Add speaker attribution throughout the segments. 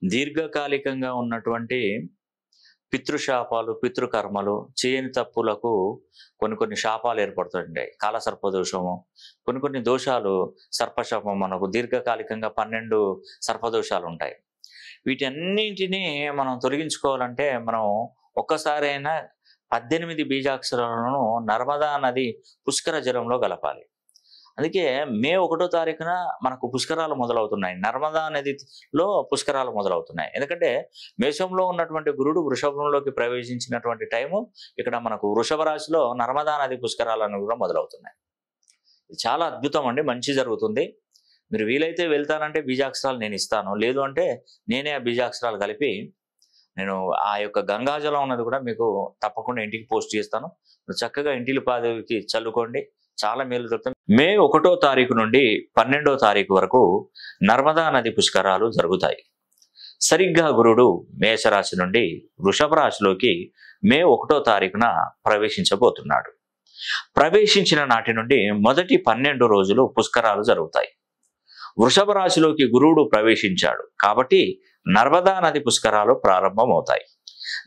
Speaker 1: దీర్ఘకాలికంగా ఉన్నటువంటి పితృశాపాలు, పితృకర్మలు, చేయని తప్పులకు కొన్ని శాపాలు ఏర్పడుతుంటాయి. కాలసర్ప దోషము, కొన్ని దోషాలు, సర్పశాపం, మనకు దీర్ఘకాలికంగా 12 సర్పదోషాలు ఉంటాయి. వీటన్నింటినీ మనం తొలగించుకోవాలంటే మనం ఒక్కసారైనా 18 బీజాక్షరాలను నర్మదా నది పుష్కర జలంలో కలపాలి. అందుకే మే 1వ తారీఖున మనకు పుష్కరాలు మొదలవుతున్నాయి. నర్మదా నదిలో పుష్కరాలు మొదలవుతున్నాయి. ఎందుకంటే మేషంలో ఉన్నటువంటి గురుడు వృషభంలోకి ప్రవేశించినటువంటి టైము ఇక్కడ మనకు వృషభ రాశిలో నర్మదా నది పుష్కరాలను కూడా మొదలవుతున్నాయి. ఇది చాలా అద్భుతం అండి, మంచి జరుగుతుంది. మీరు వీలైతే వెళ్తానంటే బీజాక్షరాలు నేను ఇస్తాను, లేదు అంటే నేనే ఆ బీజాక్షరాలు కలిపి నేను ఆ యొక్క గంగాజలం అన్నది కూడా మీకు తప్పకుండా ఇంటికి పోస్ట్ చేస్తాను. చక్కగా ఇంటిలి పాదవికి చల్లుకోండి, చాలా మేలు జరుగుతుంది. మే 1వ తారీఖు నుండి 12వ తారీఖు వరకు నర్మదా నది పుష్కరాలు జరుగుతాయి. సరిగ్గా గురుడు మేషరాశి నుండి వృషభ రాశిలోకి మే 1వ తారీఖున ప్రవేశించబోతున్నాడు. ప్రవేశించిన నాటి నుండి మొదటి 12 రోజులు పుష్కరాలు జరుగుతాయి. వృషభ రాశిలోకి గురువుడు ప్రవేశించాడు కాబట్టి నర్మదా నది పుష్కరాలు ప్రారంభమవుతాయి.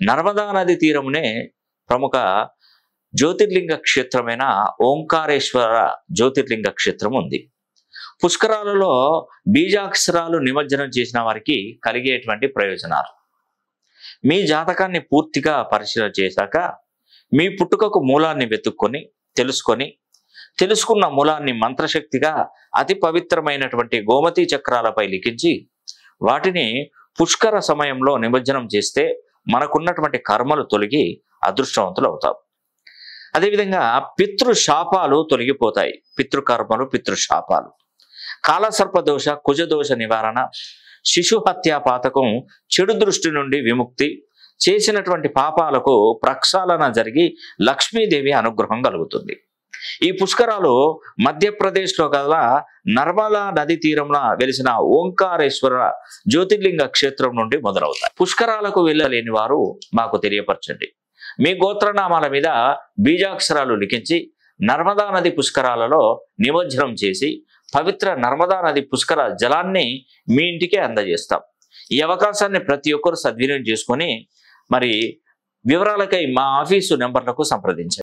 Speaker 1: నర్మదా నది తీరమునే ప్రముఖ జ్యోతిర్లింగ క్షేత్రమైన ఓంకారేశ్వర జ్యోతిర్లింగ క్షేత్రం ఉంది. పుష్కరాలలో బీజాక్షరాలు నిమజ్జనం చేసిన వారికి కలిగేటువంటి ప్రయోజనాలు. మీ జాతకాన్ని పూర్తిగా పరిశీలన చేశాక మీ పుట్టుకకు మూలాన్ని వెతుక్కొని తెలుసుకున్న మూలాన్ని మంత్రశక్తిగా అతి పవిత్రమైనటువంటి గోమతీ చక్రాలపై లిఖించి వాటిని పుష్కర సమయంలో నిమజ్జనం చేస్తే మనకున్నటువంటి కర్మలు తొలగి అదృష్టవంతులు అవుతాం. అదేవిధంగా పితృశాపాలు తొలగిపోతాయి. పితృకర్మలు, పితృశాపాలు, కాలసర్పదోష, కుజదోష నివారణ, శిశు హత్యా పాతకం, చెడు దృష్టి నుండి విముక్తి, చేసినటువంటి పాపాలకు ప్రక్షాళన జరిగి లక్ష్మీదేవి అనుగ్రహం కలుగుతుంది. ఈ పుష్కరాలు మధ్యప్రదేశ్లో గల నర్మదా నది తీరంలో వెలిసిన ఓంకారేశ్వర జ్యోతిర్లింగ క్షేత్రం నుండి మొదలవుతాయి. పుష్కరాలకు వెళ్ళలేని వారు మాకు తెలియపరచండి. మీ గోత్రనామాల మీద బీజాక్షరాలు లిఖించి నర్మదా నది పుష్కరాలలో నిమజ్జనం చేసి పవిత్ర నర్మదా నది పుష్కర జలాన్ని మీ ఇంటికే అందజేస్తాం. ఈ అవకాశాన్ని ప్రతి ఒక్కరు సద్వినియోగం చేసుకొని మరి వివరాలకై మా ఆఫీసు నెంబర్లకు సంప్రదించండి.